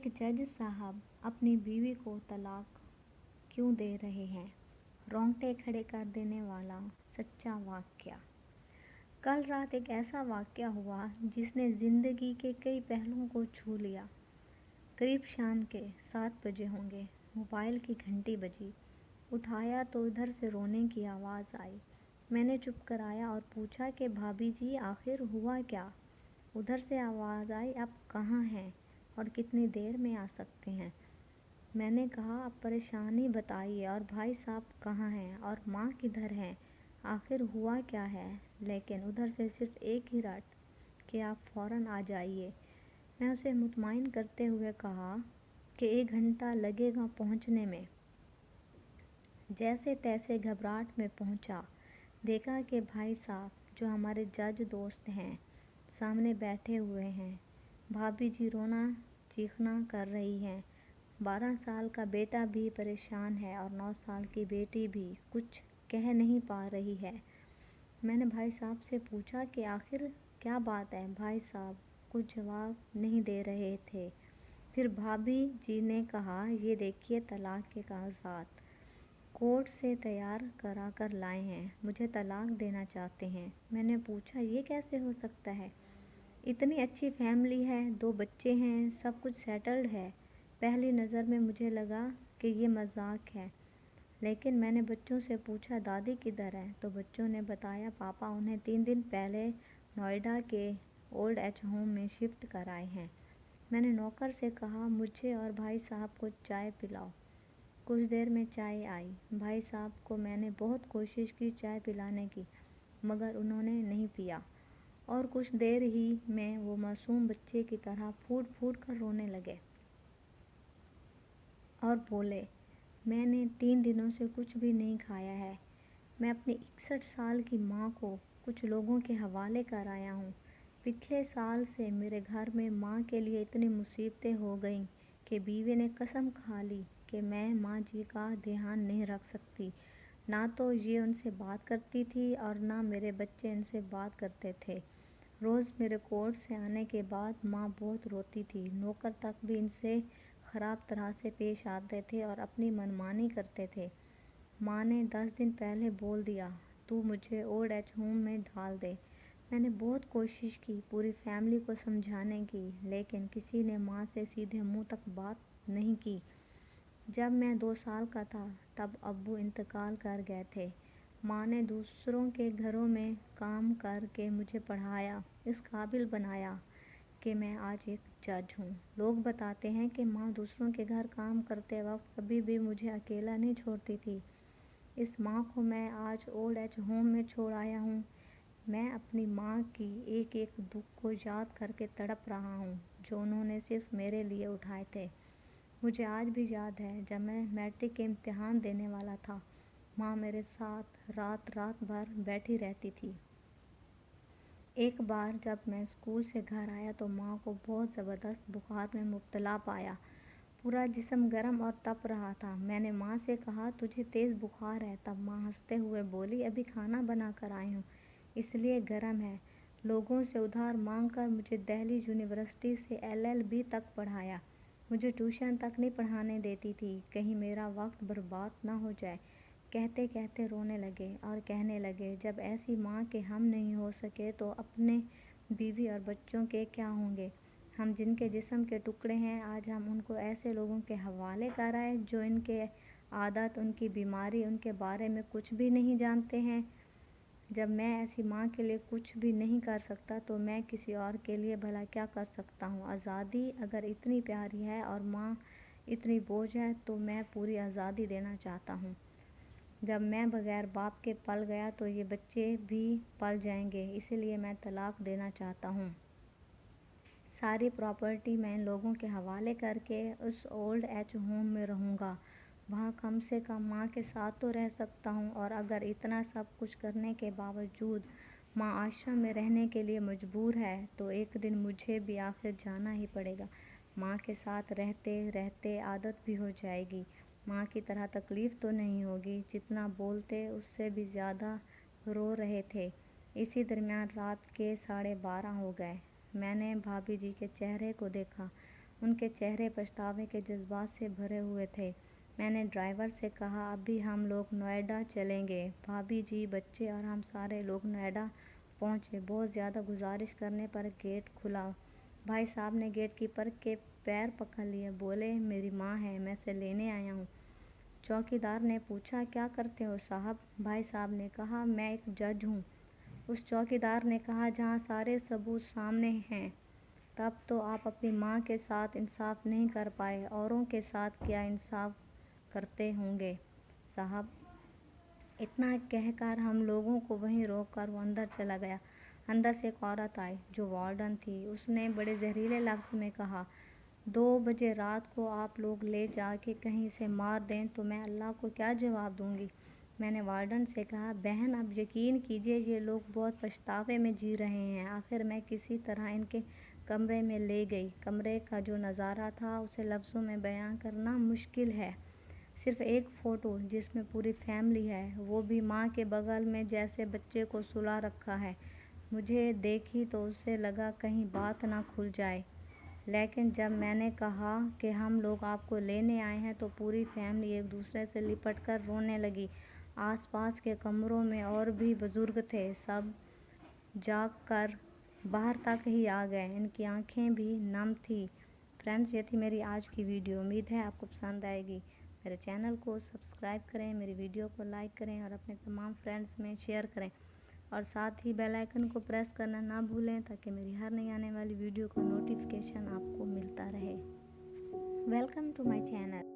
एक जज साहब अपनी बीवी को तलाक क्यों दे रहे हैं? रोंगटे खड़े कर देने वाला सच्चा वाकया। कल रात एक ऐसा वाकया हुआ जिसने ज़िंदगी के कई पहलुओं को छू लिया। करीब शाम के 7 बजे होंगे। मोबाइल की घंटी बजी। उठाया तो इधर से रोने की आवाज़ आई। मैंने चुप कराया और पूछा कि भाभी जी आखिर हुआ क्या? उधर से आवाज़ आई, आप कहाँ हैं और कितनी देर में आ सकते हैं? मैंने कहा, आप परेशानी बताइए और भाई साहब कहाँ हैं और माँ किधर हैं? आखिर हुआ क्या है? लेकिन उधर से सिर्फ एक ही रट कि आप फ़ौरन आ जाइए। मैं उसे मुतमईन करते हुए कहा कि 1 घंटा लगेगा पहुँचने में। जैसे तैसे घबराहट में पहुँचा। देखा कि भाई साहब जो हमारे जज दोस्त हैं सामने बैठे हुए हैं। भाभी जी रोना चीखना कर रही हैं। 12 साल का बेटा भी परेशान है और 9 साल की बेटी भी कुछ कह नहीं पा रही है। मैंने भाई साहब से पूछा कि आखिर क्या बात है? भाई साहब कुछ जवाब नहीं दे रहे थे। फिर भाभी जी ने कहा, ये देखिए तलाक के कागजात कोर्ट से तैयार करा कर लाए हैं। मुझे तलाक देना चाहते हैं। मैंने पूछा, ये कैसे हो सकता है? इतनी अच्छी फैमिली है, 2 बच्चे हैं, सब कुछ सेटल्ड है। पहली नज़र में मुझे लगा कि ये मजाक है, लेकिन मैंने बच्चों से पूछा दादी किधर है? तो बच्चों ने बताया पापा उन्हें 3 दिन पहले नोएडा के ओल्ड एज होम में शिफ्ट कराए हैं। मैंने नौकर से कहा, मुझे और भाई साहब को चाय पिलाओ। कुछ देर में चाय आई। भाई साहब को मैंने बहुत कोशिश की चाय पिलाने की, मगर उन्होंने नहीं पिया और कुछ देर ही में वो मासूम बच्चे की तरह फूट फूट कर रोने लगे और बोले, मैंने 3 दिनों से कुछ भी नहीं खाया है। मैं अपनी 61 साल की माँ को कुछ लोगों के हवाले कर आया हूँ। पिछले साल से मेरे घर में माँ के लिए इतनी मुसीबतें हो गईं कि बीवी ने कसम खा ली कि मैं माँ जी का ध्यान नहीं रख सकती। ना तो ये उनसे बात करती थी और ना मेरे बच्चे इनसे बात करते थे। रोज़ मेरे कोर्ट से आने के बाद माँ बहुत रोती थी। नौकर तक भी इनसे ख़राब तरह से पेश आते थे और अपनी मनमानी करते थे। माँ ने 10 दिन पहले बोल दिया, तू मुझे ओल्ड एज होम में डाल दे। मैंने बहुत कोशिश की पूरी फैमिली को समझाने की, लेकिन किसी ने माँ से सीधे मुंह तक बात नहीं की। जब मैं 2 साल का था तब अब्बू इंतकाल कर गए थे। माँ ने दूसरों के घरों में काम करके मुझे पढ़ाया, इस काबिल बनाया कि मैं आज एक जज हूँ। लोग बताते हैं कि माँ दूसरों के घर काम करते वक्त कभी भी मुझे अकेला नहीं छोड़ती थी। इस माँ को मैं आज ओल्ड एज होम में छोड़ आया हूँ। मैं अपनी माँ की एक एक दुख को याद करके तड़प रहा हूँ, जो उन्होंने सिर्फ मेरे लिए उठाए थे। मुझे आज भी याद है जब मैं मैट्रिक के इम्तिहान देने वाला था, माँ मेरे साथ रात रात भर बैठी रहती थी। एक बार जब मैं स्कूल से घर आया तो माँ को बहुत ज़बरदस्त बुखार में मुब्तला पाया। पूरा जिस्म गर्म और तप रहा था। मैंने माँ से कहा, तुझे तेज़ बुखार है? तब माँ हंसते हुए बोली, अभी खाना बना कर आई हूँ, इसलिए गर्म है। लोगों से उधार मांग कर मुझे दिल्ली यूनिवर्सिटी से LLB तक पढ़ाया। मुझे ट्यूशन तक नहीं पढ़ाने देती थी, कहीं मेरा वक्त बर्बाद ना हो जाए। कहते कहते रोने लगे और कहने लगे, जब ऐसी माँ के हम नहीं हो सके तो अपने बीवी और बच्चों के क्या होंगे? हम जिनके जिस्म के टुकड़े हैं, आज हम उनको ऐसे लोगों के हवाले कर आए जो इनके आदत, उनकी बीमारी, उनके बारे में कुछ भी नहीं जानते हैं। जब मैं ऐसी माँ के लिए कुछ भी नहीं कर सकता तो मैं किसी और के लिए भला क्या कर सकता हूँ? आज़ादी अगर इतनी प्यारी है और माँ इतनी बोझ है तो मैं पूरी आज़ादी देना चाहता हूँ। जब मैं बगैर बाप के पल गया तो ये बच्चे भी पल जाएंगे, इसीलिए मैं तलाक देना चाहता हूँ। सारी प्रॉपर्टी मैं इन लोगों के हवाले करके उस ओल्ड एज होम में रहूँगा। वहाँ कम से कम माँ के साथ तो रह सकता हूँ, और अगर इतना सब कुछ करने के बावजूद माँ आश्रम में रहने के लिए मजबूर है तो एक दिन मुझे भी आखिर जाना ही पड़ेगा। माँ के साथ रहते रहते आदत भी हो जाएगी। माँ की तरह तकलीफ़ तो नहीं होगी। जितना बोलते उससे भी ज़्यादा रो रहे थे। इसी दरमियान रात के 12:30 हो गए। मैंने भाभी जी के चेहरे को देखा। ان کے چہرے پچھتاوے کے جذبات سے بھرے ہوئے تھے۔ میں نے ڈرائیور سے کہا ابھی ہم لوگ نوئیڈا چلیں گے۔ بھابھی جی، بچے اور ہم سارے لوگ نوئیڈا پہنچے۔ بہت زیادہ گزارش کرنے پر گیٹ کھلا۔ بھائی صاحب نے گیٹ کیپر کے پیر پکڑ لیے، بولے میری ماں ہے، میں اسے لینے آیا ہوں۔ چوکیدار نے پوچھا کیا کرتے ہو صاحب؟ بھائی صاحب نے کہا میں ایک جج ہوں۔ اس چوکیدار نے کہا جہاں سارے ثبوت سامنے ہیں تب تو آپ اپنی ماں کے ساتھ انصاف نہیں کر پائے، اوروں کے ساتھ کیا انصاف کرتے ہوں گے صاحب؟ اتنا کہہ کر ہم لوگوں کو وہیں روک کر وہ اندر چلا گیا۔ اندر سے ایک عورت آئی جو وارڈن تھی۔ اس نے بڑے زہریلے لفظ میں کہا 2 بجے رات کو آپ لوگ لے جا کے کہیں اسے مار دیں تو میں اللہ کو کیا جواب دوں گی؟ میں نے وارڈن سے کہا بہن اب یقین کیجئے یہ لوگ بہت پچھتاوے میں جی رہے ہیں۔ آخر میں کسی طرح ان کے کمرے میں لے گئی۔ کمرے کا جو نظارہ تھا اسے لفظوں میں بیان کرنا مشکل ہے۔ صرف ایک فوٹو جس میں پوری فیملی ہے، وہ بھی ماں کے بغل میں جیسے بچے کو سلا رکھا ہے۔ مجھے دیکھی تو اسے لگا کہیں بات نہ کھل جائے، لیکن جب میں نے کہا کہ ہم لوگ آپ کو لینے آئے ہیں تو پوری فیملی ایک دوسرے سے لپٹ کر رونے لگی۔ آس پاس کے کمروں میں اور بھی بزرگ تھے، سب جاگ کر باہر تک ہی آ گئے، ان کی آنکھیں بھی نم تھیں۔ فرینڈز، یہ تھی میری آج کی ویڈیو۔ امید ہے آپ کو پسند آئے گی۔ میرے چینل کو سبسکرائب کریں، میری ویڈیو کو لائک کریں اور اپنے تمام فرینڈز میں شیئر کریں، اور ساتھ ہی بیل آئیکن کو پریس کرنا نہ بھولیں تاکہ میری ہر نئی آنے والی ویڈیو کا نوٹیفیکیشن آپ کو ملتا رہے۔ Welcome to my channel.